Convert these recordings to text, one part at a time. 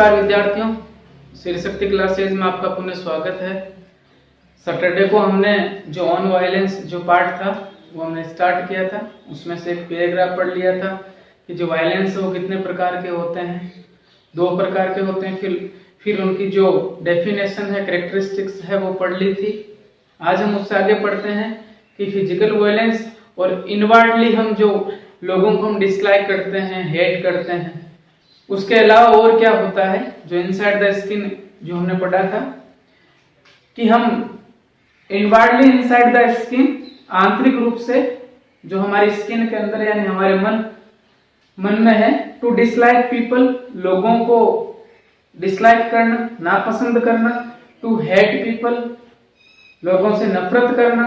नमस्कार विद्यार्थियों, श्री शक्ति क्लासेज में आपका पुनः स्वागत है। सैटरडे को हमने जो ऑन वायलेंस जो पार्ट था वो हमने स्टार्ट किया था। उसमें से एक पैराग्राफ पढ़ लिया था कि जो वायलेंस है वो कितने प्रकार के होते हैं। 2 प्रकार के होते हैं। फिर उनकी जो डेफिनेशन है, कैरेक्टरिस्टिक्स है, वो पढ़ ली थी। आज हम उससे आगे पढ़ते हैं कि फिजिकल वायलेंस और इनवर्डली हम जो लोगों को हम डिसलाइक करते हैं, हेट करते हैं, उसके अलावा और क्या होता है। जो इनसाइड द स्किन जो हमने पढ़ा था कि हम इनवर्डली इनसाइड द स्किन, आंतरिक रूप से जो हमारी स्किन के अंदर यानी हमारे मन में है, टू डिसलाइक पीपल, लोगों को डिसलाइक करना, नापसंद करना, टू हेट पीपल, लोगों से नफरत करना,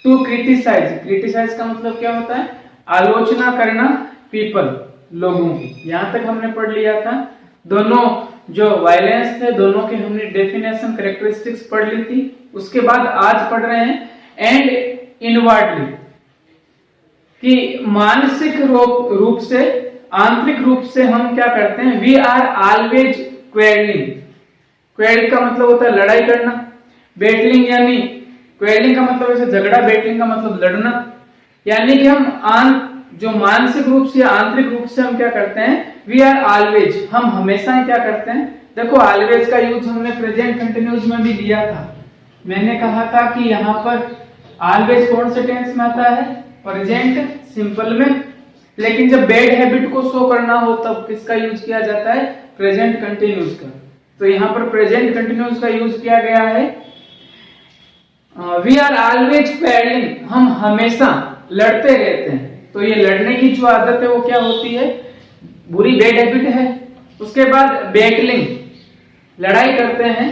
टू क्रिटिसाइज, क्रिटिसाइज का मतलब क्या होता है, आलोचना करना पीपल, लोगों की। यहां तक हमने पढ़ लिया था। दोनों जो वायलेंस थे दोनों के हमने डेफिनेशन, कैरेक्टरिस्टिक्स पढ़ ली थी। उसके बाद आज पढ़ रहे हैं एंड इनवर्डली, कि मानसिक रूप से, आंतरिक रूप से हम क्या करते हैं। We are always quarrelling, quarrel का मतलब होता है लड़ाई करना, बैटलिंग यानी क्वेरलिंग का मतलब ऐसे झगड़ा, बैटलिंग का मतलब लड़ना, यानी कि हम जो मानसिक रूप से, आंतरिक रूप से हम क्या करते हैं, वी आर ऑलवेज, हम हमेशा ही क्या करते हैं। देखो ऑलवेज का यूज हमने प्रेजेंट कंटिन्यूस में भी लिया था। मैंने कहा था कि यहाँ पर ऑलवेज कौन से टेंस में आता है, प्रेजेंट सिंपल में। लेकिन जब बैड हैबिट को शो करना हो तब किसका यूज किया जाता है, प्रेजेंट कंटिन्यूस का। तो यहाँ पर प्रेजेंट कंटिन्यूस का यूज किया गया है। वी आर ऑलवेज क्वेरलिंग, हम हमेशा लड़ते रहते हैं। तो ये लड़ने की जो आदत है वो क्या होती है, बुरी बैड हैबिट है। उसके बाद बैटलिंग, लड़ाई करते हैं।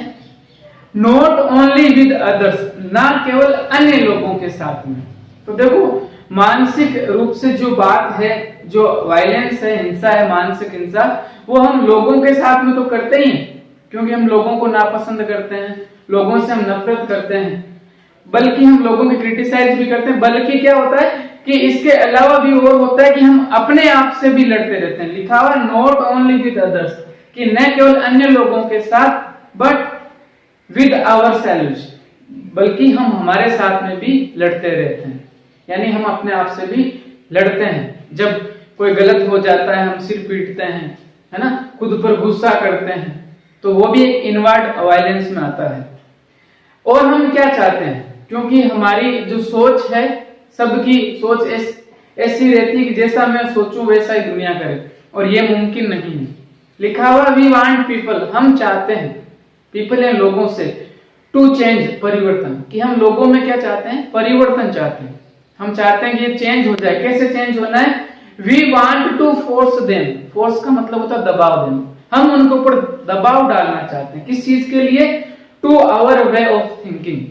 नॉट ओनली विद अदर्स, ना केवल अन्य लोगों के साथ में। तो देखो मानसिक रूप से जो बात है, जो वायलेंस है, हिंसा है, मानसिक हिंसा, वो हम लोगों के साथ में तो करते ही हैं, क्योंकि हम लोगों को नापसंद करते हैं, लोगों से हम नफरत करते हैं, बल्कि हम लोगों की क्रिटिसाइज भी करते हैं। बल्कि क्या होता है कि इसके अलावा भी और होता है कि हम अपने आप से भी लड़ते रहते हैं। लिखा हुआ नॉट ओनली विद अदर्स, कि न केवल अन्य लोगों के साथ, बट विद आवरसेल्व्स, बल्कि हम हमारे साथ में भी लड़ते रहते हैं। यानी हम अपने आप से भी लड़ते हैं। जब कोई गलत हो जाता है हम सिर पीटते हैं, है ना, खुद पर गुस्सा करते हैं, तो वो भी एक इनवर्ड वायलेंस में आता है। और हम क्या चाहते हैं, क्योंकि हमारी जो सोच है, सबकी सोच ऐसी रहती है कि जैसा मैं सोचूं वैसा ही दुनिया करे, और ये मुमकिन नहीं है। लिखा हुआ वी वांट पीपल, हम चाहते हैं, पीपल है लोगों से, टू चेंज, परिवर्तन, कि हम लोगों में क्या चाहते हैं, परिवर्तन चाहते हैं। हम चाहते हैं कि ये चेंज हो जाए। कैसे चेंज होना है, we want to force them, force का मतलब होता है दबाव देना। हम उनके ऊपर दबाव डालना चाहते हैं। किस चीज के लिए, to our way of thinking,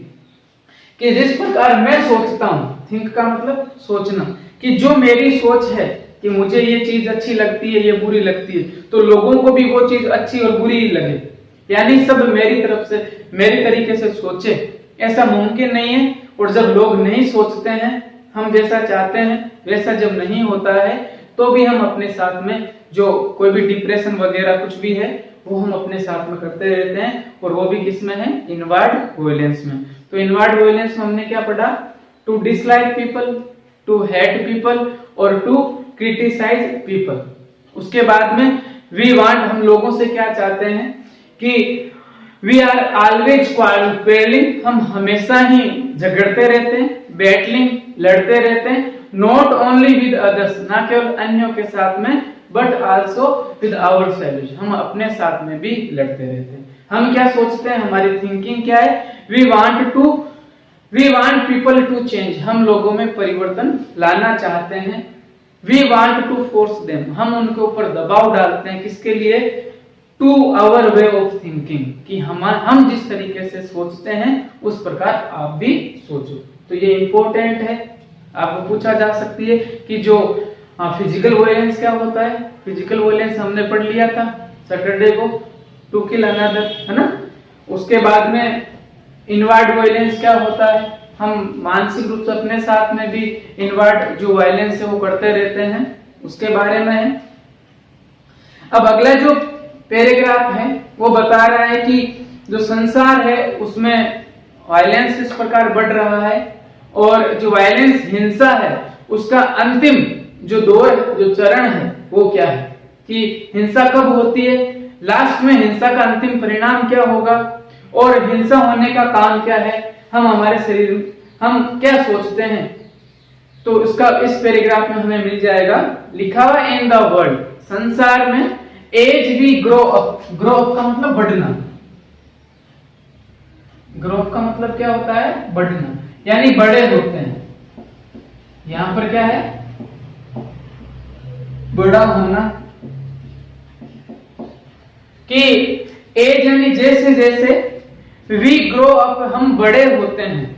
कि जिस प्रकार मैं सोचता हूं, थिंक का मतलब सोचना, कि जो मेरी सोच है कि मुझे ये चीज अच्छी लगती है, ये बुरी लगती है, तो लोगों को भी वो चीज अच्छी और बुरी ही लगे। यानी सब मेरी तरफ से, मेरे तरीके से सोचे, ऐसा मुमकिन नहीं है। और जब लोग नहीं सोचते हैं, हम जैसा चाहते हैं वैसा जब नहीं होता है, तो भी हम अपने साथ में जो कोई भी डिप्रेशन वगैरह कुछ भी है वो हम अपने साथ में करते रहते हैं। और वो भी किस में है, इनवर्ड वायलेंस में। तो इनवर्ड वायलेंस में हमने क्या पढ़ा, to dislike people, to hate people और टू क्रिटिसाइज पीपल। उसके बाद में वी वांट, हम लोगों से क्या चाहते हैं कि वी आर ऑलवेज क्वेरलिंग, हम हमेशा ही झगड़ते रहते हैं, बैटलिंग, लड़ते रहते हैं। नॉट ओनली विद अदर्स, ना केवल अन्यों के साथ में, बट आल्सो विद आवरसेल्व्स, हम अपने साथ में भी लड़ते रहते हैं। हम क्या सोचते हैं, हमारी थिंकिंग क्या है, we want people to change, हम लोगों में परिवर्तन लाना चाहते हैं। We want to force them, हम उनके ऊपर दबाव डालते हैं। किसके लिए, to our way of thinking, कि हम जिस तरीके से सोचते हैं उस प्रकार आप भी सोचो। तो ये इंपॉर्टेंट है, आपको पूछा जा सकती है कि जो फिजिकल वायलेंस क्या होता है। फिजिकल वायलेंस हमने पढ़ लिया था सैटरडे को, टू किल अनदर, है ना। उसके बाद में इनवर्ड वायलेंस क्या होता है, हम मानसिक रूप से अपने साथ में भी इनवर्ड जो वायलेंस है वो करते रहते हैं, उसके बारे में है। अब अगला जो पैराग्राफ है वो बता रहा है कि जो संसार है उसमें वायलेंस किस प्रकार बढ़ रहा है, और जो वायलेंस हिंसा है उसका अंतिम जो दौर जो चरण है वो क्या है, कि हिंसा कब होती है, लास्ट में हिंसा का अंतिम परिणाम क्या होगा, और हिंसा होने का काम क्या है, हम हमारे शरीर हम क्या सोचते हैं। तो इसका इस पैराग्राफ में हमें मिल जाएगा लिखा हुआ इन द वर्ल्ड, संसार में as we grow up, grow up का मतलब बढ़ना, ग्रो अप का मतलब क्या होता है, बढ़ना, यानी बड़े होते हैं। यहां पर क्या है, बड़ा होना, कि एज यानी जैसे जैसे, वी ग्रो अप हम बड़े होते हैं,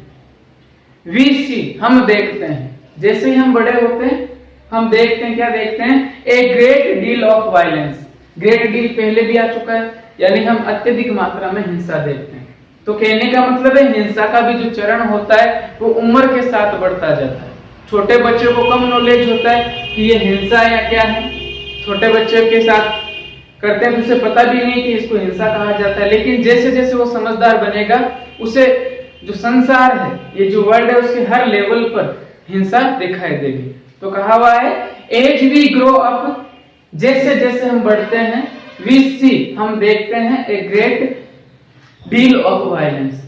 वी सी हम देखते हैं, जैसे ही हम बड़े होते हैं हम देखते हैं, क्या देखते हैं, a great deal of violence. Great deal पहले भी आ चुका है, यानी हम अत्यधिक मात्रा में हिंसा देखते हैं। तो कहने का मतलब है हिंसा का भी जो चरण होता है वो उम्र के साथ बढ़ता जाता है। छोटे बच्चों को कम नॉलेज होता है कि ये हिंसा है या क्या है, छोटे बच्चों के साथ करते हैं तो उसे पता भी नहीं कि इसको हिंसा कहा जाता है, लेकिन जैसे जैसे वो समझदार बनेगा उसे जो संसार है, ये जो वर्ल्ड है, उसके हर लेवल पर हिंसा दिखाई देगी। तो कहा हुआ है एज वी ग्रो अप, जैसे जैसे हम बढ़ते हैं, वी सी हम देखते हैं, a great deal of violence,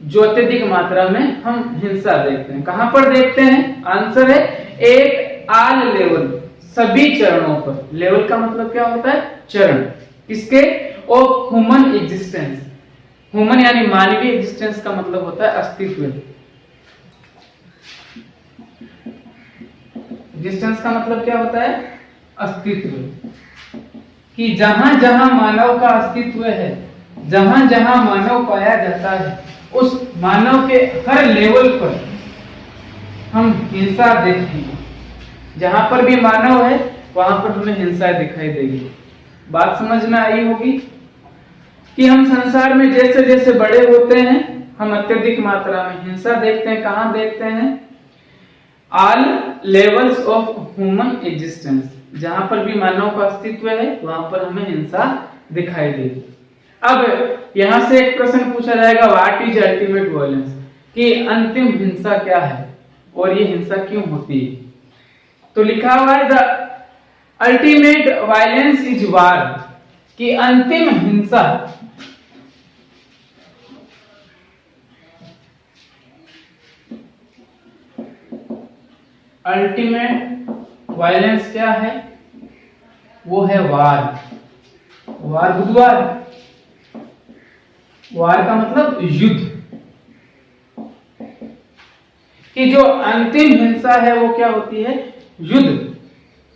जो अत्यधिक मात्रा में हम हिंसा देखते हैं। कहां पर देखते हैं, आंसर है एट ऑल लेवल, सभी चरणों पर। लेवल का मतलब क्या होता है, चरण, किसके, ऑफ ह्यूमन एग्जिस्टेंस। ह्यूमन यानी मानवीय एग्जिस्टेंस का मतलब होता है अस्तित्व। एग्जिस्टेंस का मतलब क्या होता है, अस्तित्व, कि जहां जहां मानव का अस्तित्व है, जहां जहां मानव पाया जाता है, उस मानव के हर लेवल पर हम हिंसा देखेंगे। जहां पर भी मानव है वहां पर हमें हिंसा दिखाई देगी। बात समझ में आई होगी कि हम संसार में जैसे जैसे बड़े होते हैं हम अत्यधिक मात्रा में हिंसा देखते हैं। कहां देखते हैं, all levels of human existence, जहां पर भी मानव का अस्तित्व है वहां पर हमें हिंसा दिखाई देगी। अब यहां से एक प्रश्न पूछा जाएगा, व्हाट इज अल्टीमेट वायलेंस, कि अंतिम हिंसा क्या है और ये हिंसा क्यों होती है। तो लिखा हुआ है द अल्टीमेट वायलेंस इज वार, कि अंतिम हिंसा अल्टीमेट वायलेंस क्या है, वो है वार। वार बुधवार, वार का मतलब युद्ध, कि जो अंतिम हिंसा है वो क्या होती है, युद्ध,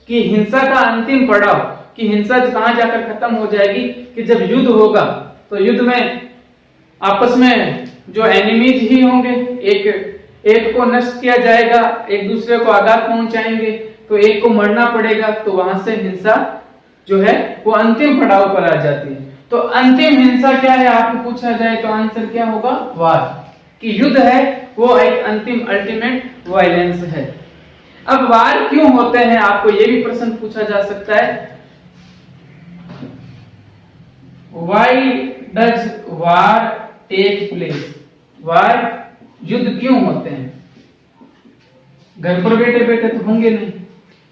कि हिंसा का अंतिम पड़ाव, कि हिंसा कहां जाकर खत्म हो जाएगी, कि जब युद्ध होगा तो युद्ध में आपस में जो एनिमीज ही होंगे, एक को नष्ट किया जाएगा, एक दूसरे को आघात पहुंचाएंगे, तो एक को मरना पड़ेगा, तो वहां से हिंसा जो है वो अंतिम पड़ाव पर आ जाती है। तो अंतिम हिंसा क्या है आपको पूछा जाए तो आंसर क्या होगा, वार, कि युद्ध है वो एक अंतिम अल्टीमेट वायलेंस है। अब वार क्यों होते हैं, आपको यह भी प्रश्न पूछा जा सकता है, why does war take place, war युद्ध क्यों होते हैं। घर पर बैठे बैठे तो होंगे नहीं,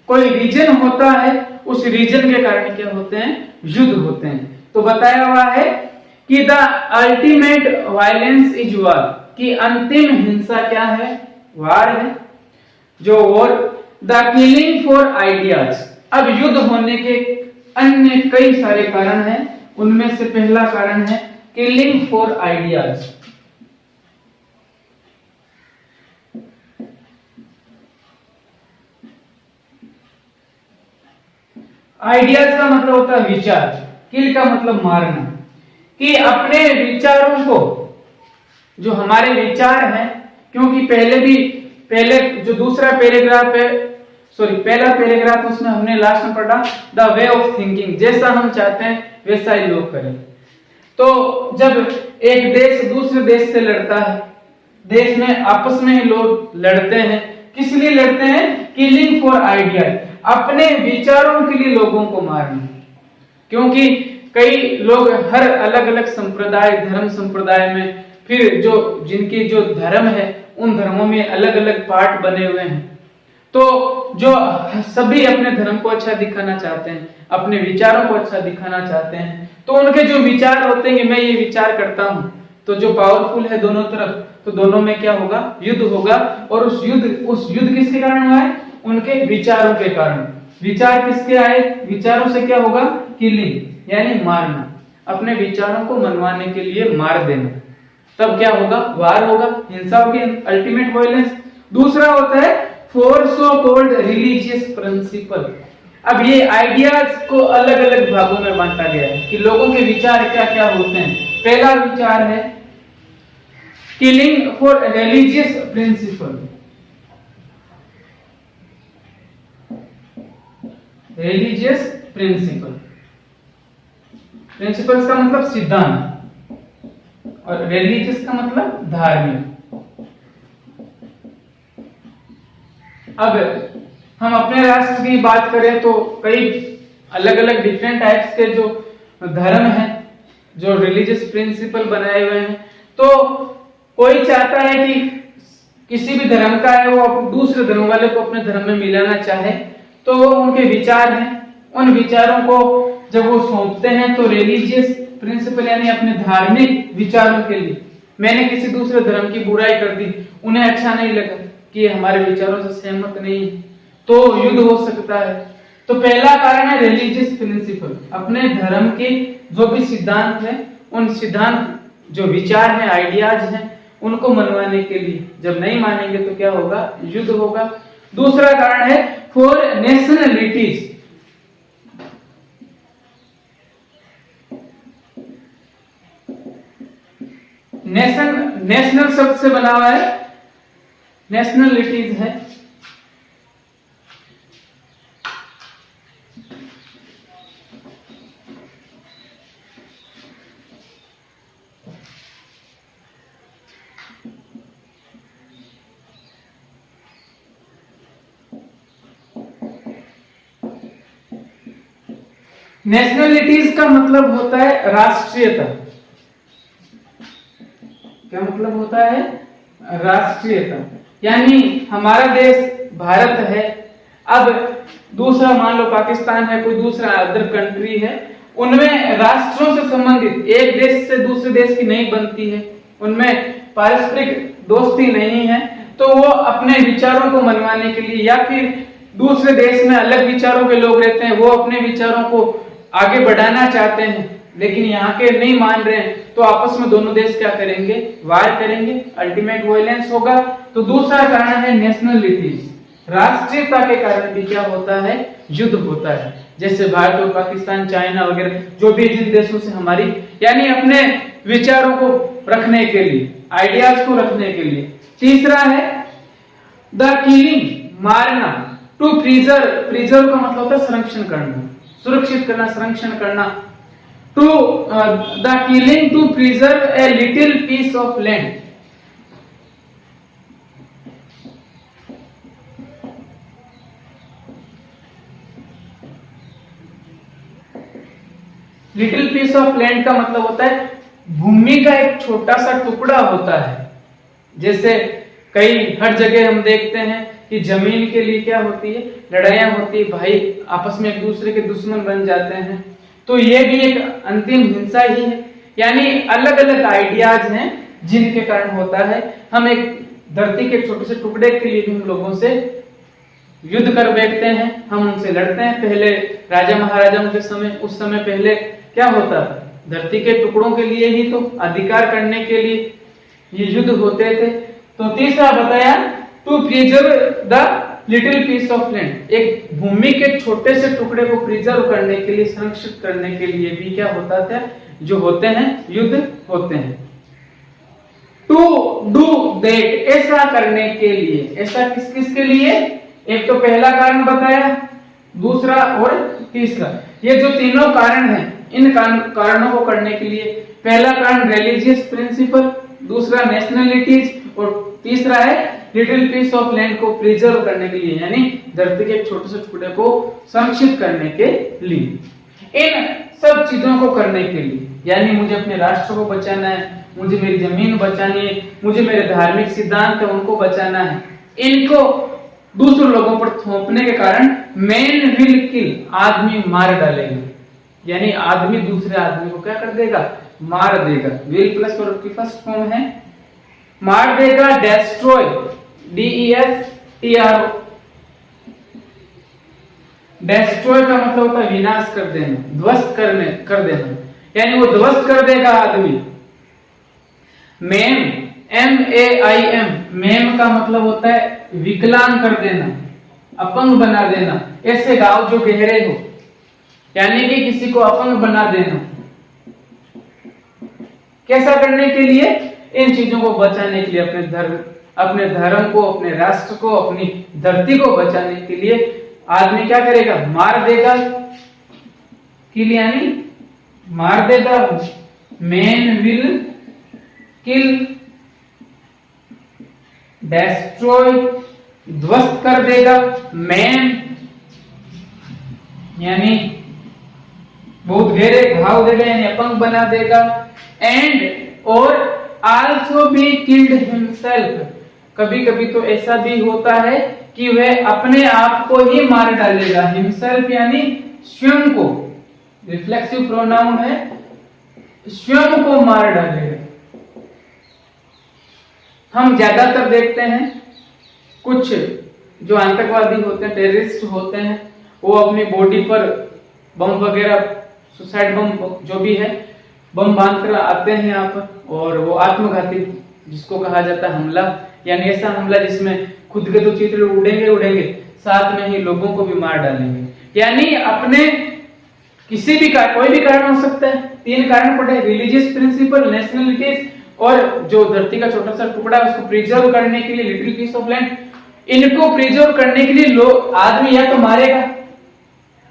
कोई रीजन होता है, उस रीजन के कारण क्या होते हैं, युद्ध होते हैं। तो बताया हुआ है कि द अल्टीमेट वायलेंस इज वार, कि अंतिम हिंसा क्या है, वार है, जो और द किलिंग फॉर आइडियाज। अब युद्ध होने के अन्य कई सारे कारण हैं, उनमें से पहला कारण है किलिंग फॉर आइडियाज। आइडियाज का मतलब होता है विचार, किल का मतलब मारना, कि अपने विचारों को, जो हमारे विचार हैं, क्योंकि पहले जो दूसरा पैराग्राफ है, पहला पैराग्राफ उसमें हमने लास्ट में पढ़ा द वे ऑफ थिंकिंग, जैसा हम चाहते हैं वैसा ही लोग करें। तो जब एक देश दूसरे देश से लड़ता है, देश में आपस में ही लोग लड़ते हैं, किस लिए लड़ते हैं, किलिंग फॉर आइडिया, अपने विचारों के लिए लोगों को मारना। क्योंकि कई लोग हर अलग अलग संप्रदाय धर्म संप्रदाय में, फिर जो जिनके जो धर्म है उन धर्मों में अलग अलग पार्ट बने हुए हैं। तो जो सभी अपने धर्म को अच्छा दिखाना चाहते हैं, अपने विचारों को अच्छा दिखाना चाहते हैं, तो उनके जो विचार होते हैं, मैं ये विचार करता हूं, तो जो पावरफुल है दोनों तरफ, तो दोनों में क्या होगा, युद्ध होगा। और उस युद्ध किसके कारण हुआ है, उनके विचारों के कारण। विचार किसके आए, विचारों से क्या होगा, किलिंग यानी मारना, अपने विचारों को मनवाने के लिए मार देना, तब क्या होगा, वार होगा, हिंसा होगी, अल्टीमेट वायलेंस। दूसरा होता है for so called religious principle. अब ये आइडियाज को अलग अलग भागों में बांटा गया है कि लोगों के विचार क्या क्या होते हैं। पहला विचार है killing for religious principle. Religious principle, principles का मतलब सिद्धांत, और रिलीजियस का मतलब धार्मिक। अब हम अपने राष्ट्र की बात करें तो कई अलग अलग डिफरेंट टाइप्स के जो धर्म हैं, जो रिलीजियस प्रिंसिपल बनाए हुए हैं। तो कोई चाहता है कि किसी भी धर्म का है वो दूसरे धर्म वाले को अपने धर्म में मिलाना चाहे, तो वो उनके विचार हैं, उन विचारों को जब वो सौंपते हैं तो रिलीजियस प्रिंसिपल यानी अपने धार्मिक विचारों के लिए, मैंने किसी दूसरे धर्म की बुराई कर दी, उन्हें अच्छा नहीं लगा कि हमारे विचारों से सहमत नहीं, तो युद्ध हो सकता है। तो पहला कारण है रिलीजियस प्रिंसिपल, अपने धर्म के जो भी सिद्धांत है, उन सिद्धांत जो विचार हैं, आइडियाज हैं, उनको मनवाने के लिए। जब नहीं मानेंगे तो क्या होगा, युद्ध होगा। दूसरा कारण है फॉर नेशनलिटीज। नेशनल शब्द से बना हुआ है, नेशनलिटीज है। नेशनलिटीज का मतलब होता है राष्ट्रीयता। क्या मतलब होता है, राष्ट्रीयता, यानी हमारा देश भारत है, अब दूसरा मान लो पाकिस्तान है, कोई दूसरा अदर कंट्री है, उनमें राष्ट्रों से संबंधित एक देश से दूसरे देश की नहीं बनती है, उनमें पारस्परिक दोस्ती नहीं है, तो वो अपने विचारों को मनवाने के लिए, या फिर दूसरे देश में अलग विचारों के लोग रहते हैं, वो अपने विचारों को आगे बढ़ाना चाहते हैं, लेकिन यहाँ के नहीं मान रहे हैं, तो आपस में दोनों देश क्या करेंगे, वार करेंगे, अल्टीमेट वायलेंस होगा। तो दूसरा कारण है नेशनलिटीज, राष्ट्रीयता के कारण भी क्या होता है, युद्ध होता है। जैसे भारत और पाकिस्तान, चाइना वगैरह, जो भी जिन देशों से हमारी, यानी अपने विचारों को रखने के लिए, आइडियाज को रखने के लिए। तीसरा है द किलिंग, मारना, टू प्रिजर्व का मतलब होता है संरक्षण करना, सुरक्षित करना, संरक्षण करना। To the killing to preserve a little piece of land. Little piece of land का मतलब होता है भूमि का एक छोटा सा टुकड़ा होता है। जैसे कई हर जगह हम देखते हैं कि जमीन के लिए क्या होती है, लड़ाइयां होती है, भाई आपस में एक दूसरे के दुश्मन बन जाते हैं। तो ये भी एक अंतिम हिंसा ही है, यानी अलग अलग आइडियाज हैं जिनके कारण होता है। हम एक धरती के छोटे से टुकड़े के लिए भी हम लोगों से युद्ध कर बैठते हैं, हम उनसे लड़ते हैं। पहले राजा महाराजाओं के समय, उस समय पहले क्या होता था, धरती के टुकड़ों के लिए ही तो, अधिकार करने के लिए ये युद्ध होते थे। तो तीसरा बताया to preserve the little piece of land, एक भूमि के छोटे से टुकड़े को प्रिजर्व करने के लिए, संरक्षित करने के लिए भी क्या होता था, जो होते हैं युद्ध होते हैं। टू डू दैट, ऐसा करने के लिए, ऐसा किस किस के लिए, एक तो पहला कारण बताया, दूसरा और तीसरा, ये जो तीनों कारण हैं, इन कारणों को करने के लिए, पहला कारण रिलीजियस प्रिंसिपल, दूसरा नेशनलिटीज, और तीसरा है लिटिल पीस ऑफ लैंड को प्रिजर्व करने के लिए, यानी धरती के छोटे से टुकड़े को संरक्षित करने के लिए। इन सब चीजों को करने के लिए, यानी मुझे अपने राष्ट्र को बचाना है, मुझे मेरी जमीन बचानी है, मुझे मेरे धार्मिक सिद्धांत है उनको बचाना है, इनको दूसरे लोगों पर थोपने के कारण मैन विल किल, आदमी मार डालेगा, यानी आदमी दूसरे आदमी को क्या कर देगा, मार देगा। विल प्लस वर्ब की फर्स्ट फॉर्म है मार देगा। डेस्ट्रॉय, DESTRO, डेस्ट्रॉय का मतलब होता है विनाश कर देना, ध्वस्त कर देना, यानी वो ध्वस्त कर देगा आदमी। मैम, MAIM, मैम का मतलब होता है विकलांग कर देना, अपंग बना देना, ऐसे गांव जो गहरे हो, यानी कि किसी को अपंग बना देना। कैसा करने के लिए, इन चीजों को बचाने के लिए, अपने धर्म को, अपने राष्ट्र को, अपनी धरती को बचाने के लिए आदमी क्या करेगा, मार देगा, किल यानी मार देगा। मैन विल किल, डेस्ट्रॉय ध्वस्त कर देगा, मैन यानी बहुत गहरे घाव देगा यानी अपंग बना देगा, एंड और आल्सो बी किल्ड हिमसेल्फ, कभी कभी तो ऐसा भी होता है कि वह अपने आप को ही मार डालेगा। हिमसेल्फ यानी स्वयं को, रिफ्लेक्सिव प्रोनाउन है, स्वयं को मार डालेगा। हम ज्यादातर देखते हैं कुछ जो आतंकवादी होते हैं, टेररिस्ट होते हैं, वो अपनी बॉडी पर बम वगैरह, सुसाइड बम जो भी है, बम बांधकर आते हैं यहाँ पर, और वो आत्मघाती जिसको कहा जाता है हमला, यानी ऐसा हमला जिसमें खुद के तो चित्र उड़ेंगे, साथ में ही लोगों को भी मार डालेंगे। यानी अपने किसी भी कोई भी कारण हो सकता है, 3 कारण पड़े, रिलीजियस प्रिंसिपल, नेशनलिटीज, और जो धरती का छोटा सा टुकड़ा है उसको प्रिजर्व करने के लिए, लिटिल पीस ऑफ लैंड, इनको प्रिजर्व करने के लिए लोग, आदमी या तो मारेगा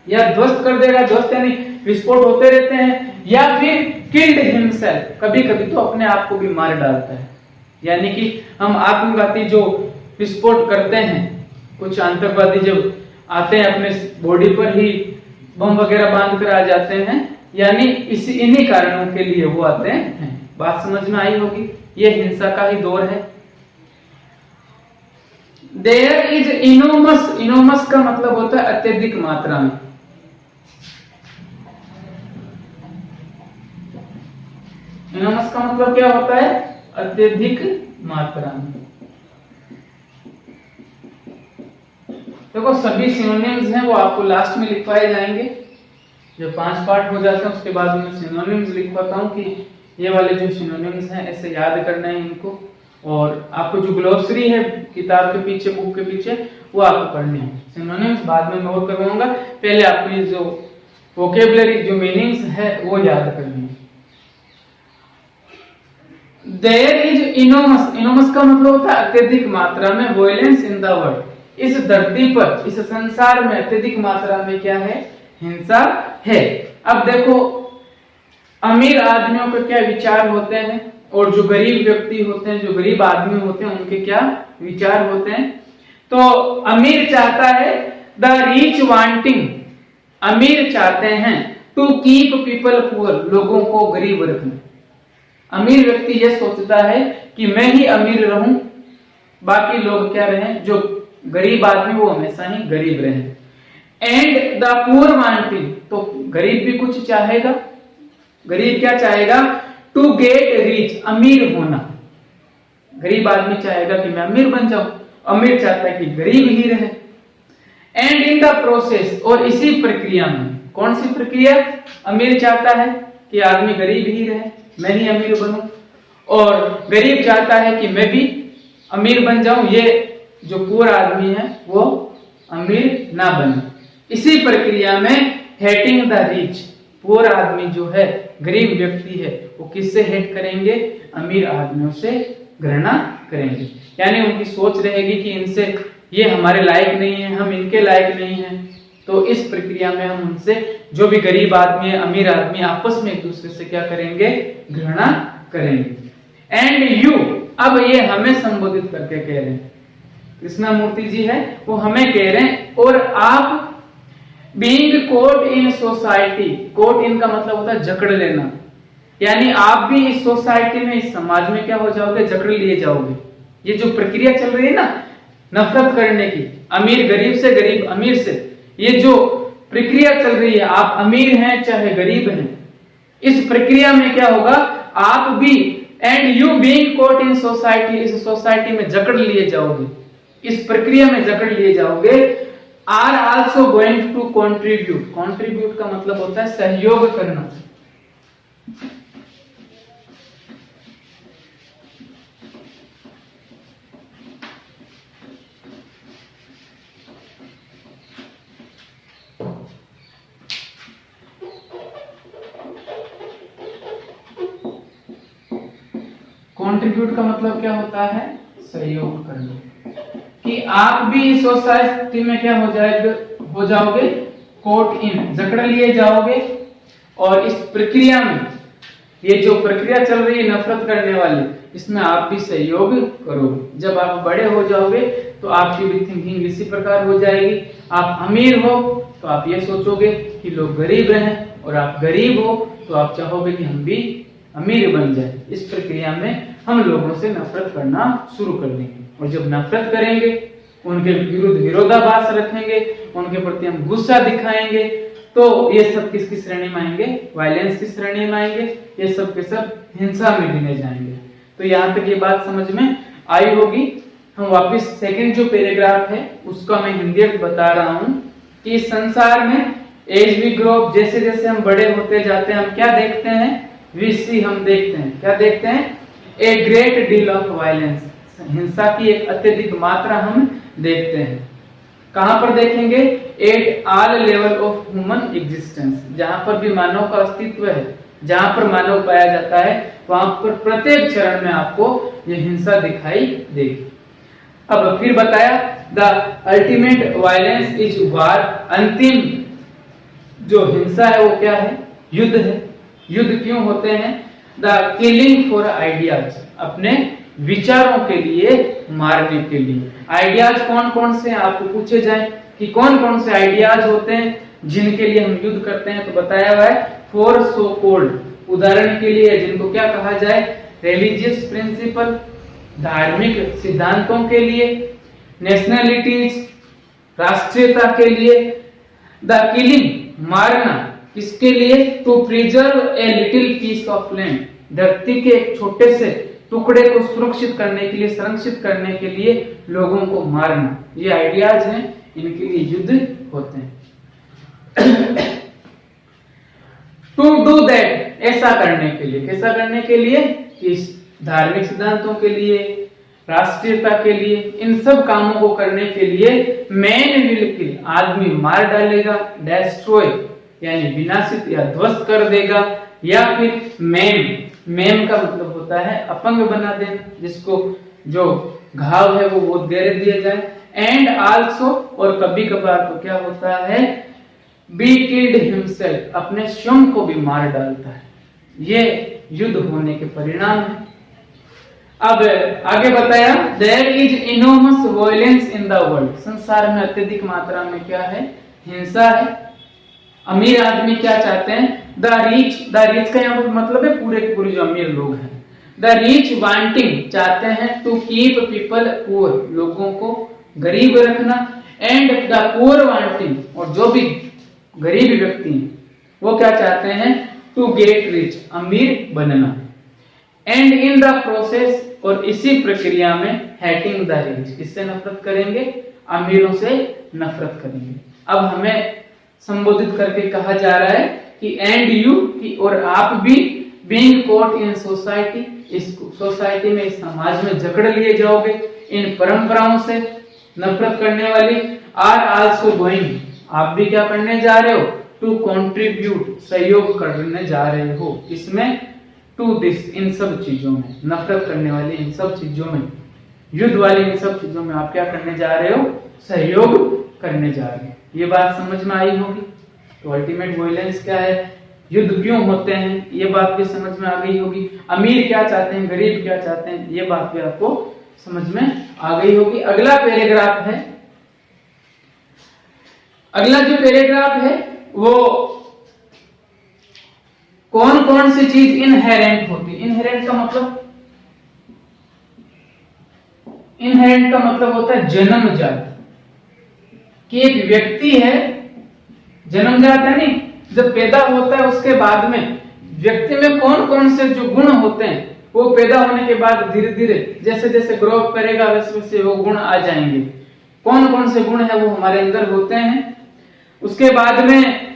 या ध्वस्त कर देगा, ध्वस्त यानी विस्फोट होते रहते हैं, या फिर किल्ड हिमसेल्फ, कभी कभी तो अपने आप को भी मार डालता है। यानी कि हम आत्मघाती जो विस्फोट करते हैं, कुछ आतंकवादी जब आते हैं अपने बॉडी पर ही बम वगैरह बांध कर आ जाते हैं, यानी इन्हीं कारणों के लिए वो आते हैं। बात समझ में आई होगी, ये हिंसा का ही दौर है। देयर इज इनोमस, इनोमस का मतलब होता है अत्यधिक मात्रा में। इनोमस का मतलब क्या होता है, अत्यधिक मात्रा में। देखो सभी सिनोनिम्स हैं वो आपको लास्ट में लिखवाए जाएंगे, जो 5 पार्ट हो जाते हैं उसके बाद मैं सिनोनिम्स लिखवाता हूँ कि ये वाले जो सिनोनिम्स हैं ऐसे याद करना है इनको, और आपको जो ग्लोसरी है किताब के पीछे, बुक के पीछे, वो आपको पढ़नी है। सिनोनिम्स बाद में मैं और करवाऊंगा, पहले आपको ये जो वोकेबुलरी जो मीनिंग्स है वो याद करनी है। देयर इज इनोमस, इनोमस का मतलब होता है अत्यधिक मात्रा में, वॉयलेंस इन द वर्ल्ड, इस धरती पर, इस संसार में अत्यधिक मात्रा में क्या है, हिंसा है। अब देखो अमीर आदमियों के क्या विचार होते हैं, और जो गरीब व्यक्ति होते हैं, जो गरीब आदमी होते हैं, उनके क्या विचार होते हैं। तो अमीर चाहता है, द रिच वांटिंग, अमीर चाहते हैं टू कीप पीपल पुअर, लोगों को गरीब रखना। अमीर व्यक्ति यह सोचता है कि मैं ही अमीर रहूं, बाकी लोग क्या रहें, जो गरीब आदमी वो हमेशा ही गरीब रहे। एंड द पुअर वांटिंग, तो गरीब भी कुछ चाहेगा, गरीब क्या चाहेगा, टू गेट रिच, अमीर होना। गरीब आदमी चाहेगा कि मैं अमीर बन जाऊं, अमीर चाहता है कि गरीब ही रहे। एंड इन द प्रोसेस, और इसी प्रक्रिया में, कौन सी प्रक्रिया, अमीर चाहता है कि आदमी गरीब ही रहे, मैं ही अमीर बनूं, और गरीब चाहता है कि मैं भी अमीर बन जाऊं, ये जो पुअर आदमी है वो अमीर ना बने। इसी प्रक्रिया में हेटिंग द रिच, पुअर आदमी जो है, गरीब व्यक्ति है, वो किससे हेट करेंगे, अमीर आदमियों से घृणा करेंगे। यानी उनकी सोच रहेगी कि इनसे, ये हमारे लायक नहीं है, हम इनके लायक नहीं हैं। तो इस प्रक्रिया में हम उनसे, जो भी गरीब आदमी है, अमीर आदमी, आपस में एक दूसरे से क्या करेंगे, घृणा करेंगे। एंड यू, अब ये हमें संबोधित करके कह रहे हैं, कृष्णा मूर्ति जी है वो हमें कह रहे हैं, और आप being caught in society, caught in का मतलब होता है जकड़ लेना, यानी आप भी इस सोसाइटी में, इस समाज में क्या हो जाओगे, जकड़ लिए जाओगे। ये जो प्रक्रिया चल रही है ना नफरत करने की, अमीर गरीब से, गरीब अमीर से, ये जो प्रक्रिया चल रही है, आप अमीर हैं चाहे गरीब हैं, इस प्रक्रिया में क्या होगा, आप भी and you being caught in society, इस सोसाइटी में जकड़ लिए जाओगे, इस प्रक्रिया में जकड़ लिए जाओगे। Are also going to contribute, contribute का मतलब होता है सहयोग करना। कंट्रीब्यूट का मतलब क्या होता है, सहयोग करना, कि आप भी इस सोसाइटी में क्या हो जाओगे, कोट इन, जकड़ लिए जाओगे, और इस प्रक्रिया में, ये जो प्रक्रिया चल रही है नफरत करने वाली, इसमें आप भी सहयोग करोगे। जब आप बड़े हो जाओगे तो आपकी भी थिंकिंग इसी प्रकार हो जाएगी। आप अमीर हो तो आप ये सोचोगे कि लोग गरीब हैं, और आप गरीब हो तो आप चाहोगे कि हम भी अमीर बन जाए। इस प्रक्रिया में हम लोगों से नफरत करना शुरू कर देंगे, और जब नफरत करेंगे, उनके विरुद्ध विरोधाभास रखेंगे, उनके प्रति हम गुस्सा दिखाएंगे, तो ये सब किसकी श्रेणी में आएंगे, वायलेंस की श्रेणी में आएंगे, ये सब के सब हिंसा में गिने जाएंगे। तो यहाँ तक ये बात समझ में आई होगी। हम वापस सेकंड जो पैराग्राफ है उसका मैं हिंदी में बता रहा हूँ कि इस संसार में एज वी ग्रो अप, जैसे जैसे हम बड़े होते जाते हैं, हम क्या देखते हैं, वी सी, हम देखते हैं, क्या देखते हैं, a great deal of violence, हिंसा की एक अत्यधिक मात्रा हम देखते हैं। कहां पर देखेंगे, at all level of human existence, जहां पर भी मानव का अस्तित्व है, जहां पर मानव पाया जाता है, वहां पर प्रत्येक चरण में आपको ये हिंसा दिखाई देगी। अब फिर बताया, द अल्टीमेट वायलेंस इज वार, अंतिम जो हिंसा है वो क्या है, युद्ध है। युद्ध क्यों होते हैं, द किलिंग फॉर आइडियाज, अपने विचारों के लिए मारने के लिए। आइडियाज कौन कौन से आपको पूछे जाए कि कौन कौन से आइडियाज होते हैं जिनके लिए हम युद्ध करते हैं, तो बताया हुआ है फॉर सो कोल्ड, उदाहरण के लिए जिनको क्या कहा जाए, रिलीजियस प्रिंसिपल, धार्मिक सिद्धांतों के लिए, नेशनलिटीज, राष्ट्रीयता के लिए, द किलिंग, मारना, किसके लिए, to preserve a little piece of land, धरती के एक छोटे से टुकड़े को सुरक्षित करने के लिए, संरक्षित करने के लिए लोगों को मारना, ये आइडियाज हैं, इनके लिए युद्ध होते हैं। टू डू दैट, ऐसा करने के लिए, कैसा करने के लिए, इस धार्मिक सिद्धांतों के लिए, राष्ट्रीयता के लिए, इन सब कामों को करने के लिए मैन विल किल, आदमी मार डालेगा, डेस्ट्रॉय यानी विनाशित या ध्वस्त कर देगा, या फिर मेम का मतलब होता है अपंग बना देना, जिसको जो घाव है वो बहुत गहरे दिया जाए, एंड आल्सो, और कभी कभार तो क्या होता है, बी किल्ड हिमसेल्फ, अपने स्वयं को भी मार डालता है। ये युद्ध होने के परिणाम है। अब आगे बताया, there is enormous violence in the world, संसार में अत्यधिक मात्रा में क्या है, हिंसा है। अमीर आदमी क्या चाहते हैं, द रिच का यहाँ पर मतलब है पूरे के पूरे जो अमीर लोग हैं, द रिच वांटिंग, चाहते हैं टू कीप पीपल पुअर, लोगों को गरीब रखना, एंड द पुअर वांटिंग, और जो भी गरीब व्यक्ति हैं वो क्या चाहते हैं, टू गेट रिच, अमीर बनना, एंड इन द प्रोसेस, और इसी प्रक्रिया में हेटिंग द रिच, किससे नफरत करेंगे, अमीरों से नफरत करेंगे। अब हमें संबोधित करके कहा जा रहा है कि एंड यू, और आप भी बीइंग कोट इन सोसाइटी, इस सोसाइटी में, इस समाज में जकड़ लिए जाओगे इन परंपराओं से नफरत करने वाली, आर आल्सो गोइंग, आप भी क्या करने जा रहे हो, टू कंट्रीब्यूट, सहयोग करने जा रहे हो, इसमें, टू दिस, इन सब चीजों में, नफरत करने वाली इन सब चीजों में, युद्ध वाली इन सब चीजों में आप क्या करने जा रहे हो, सहयोग करने जा रहे हो। ये बात समझ में आई होगी। तो अल्टीमेट वायलेंस क्या है, युद्ध क्यों होते हैं, ये बात भी समझ में आ गई होगी। अमीर क्या चाहते हैं, गरीब क्या चाहते हैं, ये बात भी आपको समझ में आ गई होगी। अगला पैराग्राफ है, अगला जो पैराग्राफ है वो कौन कौन सी चीज इनहेरेंट होती है। इनहेरेंट का मतलब होता है जन्मजात, कि एक व्यक्ति है, जन्मजात है नहीं, जब पैदा होता है उसके बाद में व्यक्ति में कौन कौन से जो गुण होते हैं वो पैदा होने के बाद धीरे धीरे जैसे जैसे ग्रो अप करेगा वैसे वैसे वो गुण आ जाएंगे। कौन कौन से गुण है वो हमारे अंदर होते हैं। उसके बाद में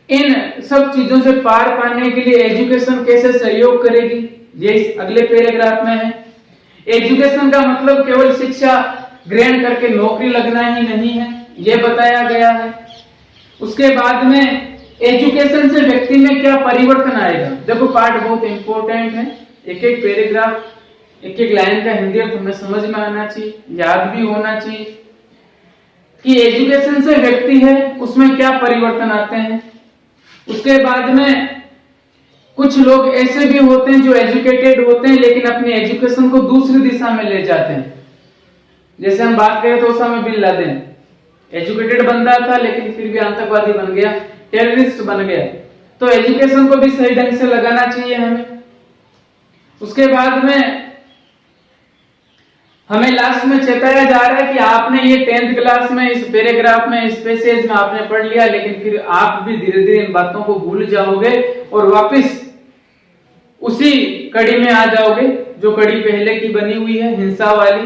इन सब चीजों से पार पाने के लिए एजुकेशन कैसे सहयोग करेगी, ये इस अगले पैराग्राफ में है। एजुकेशन का मतलब केवल शिक्षा ग्रहण करके नौकरी लगना ही नहीं है, ये बताया गया है। उसके बाद में एजुकेशन से व्यक्ति में क्या परिवर्तन आएगा। देखो पार्ट बहुत इंपॉर्टेंट है, एक एक पैराग्राफ एक एक लाइन का हिंदी अर्थ हमें समझ में आना चाहिए, याद भी होना चाहिए कि एजुकेशन से व्यक्ति है उसमें क्या परिवर्तन आते हैं। उसके बाद में कुछ लोग ऐसे भी होते हैं जो एजुकेटेड होते हैं लेकिन अपनी एजुकेशन को दूसरी दिशा में ले जाते हैं। जैसे हम बात करें तो ओसामा बिन लादेन एजुकेटेड बंदा था लेकिन फिर भी आतंकवादी बन गया, टेररिस्ट बन गया। तो एजुकेशन को भी सही ढंग से लगाना चाहिए हमें। उसके बाद में हमें लास्ट में चेताया जा रहा है कि आपने ये 10th क्लास में इस पैराग्राफ में इस पैसेज में आपने पढ़ लिया लेकिन फिर आप भी धीरे धीरे इन बातों को भूल जाओगे और वापस उसी कड़ी में आ जाओगे जो कड़ी पहले की बनी हुई है, हिंसा वाली।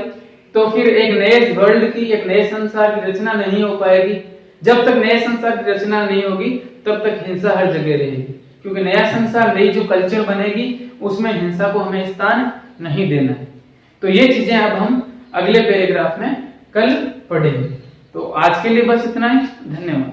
तो फिर एक नए वर्ल्ड की, एक नए संसार की रचना नहीं हो पाएगी। जब तक नए संसार की रचना नहीं होगी तब तक हिंसा हर जगह रहेगी, क्योंकि नया संसार, नई जो कल्चर बनेगी उसमें हिंसा को हमें स्थान नहीं देना है। तो ये चीजें अब हम अगले पैराग्राफ में कल पढ़ेंगे। तो आज के लिए बस इतना ही, धन्यवाद।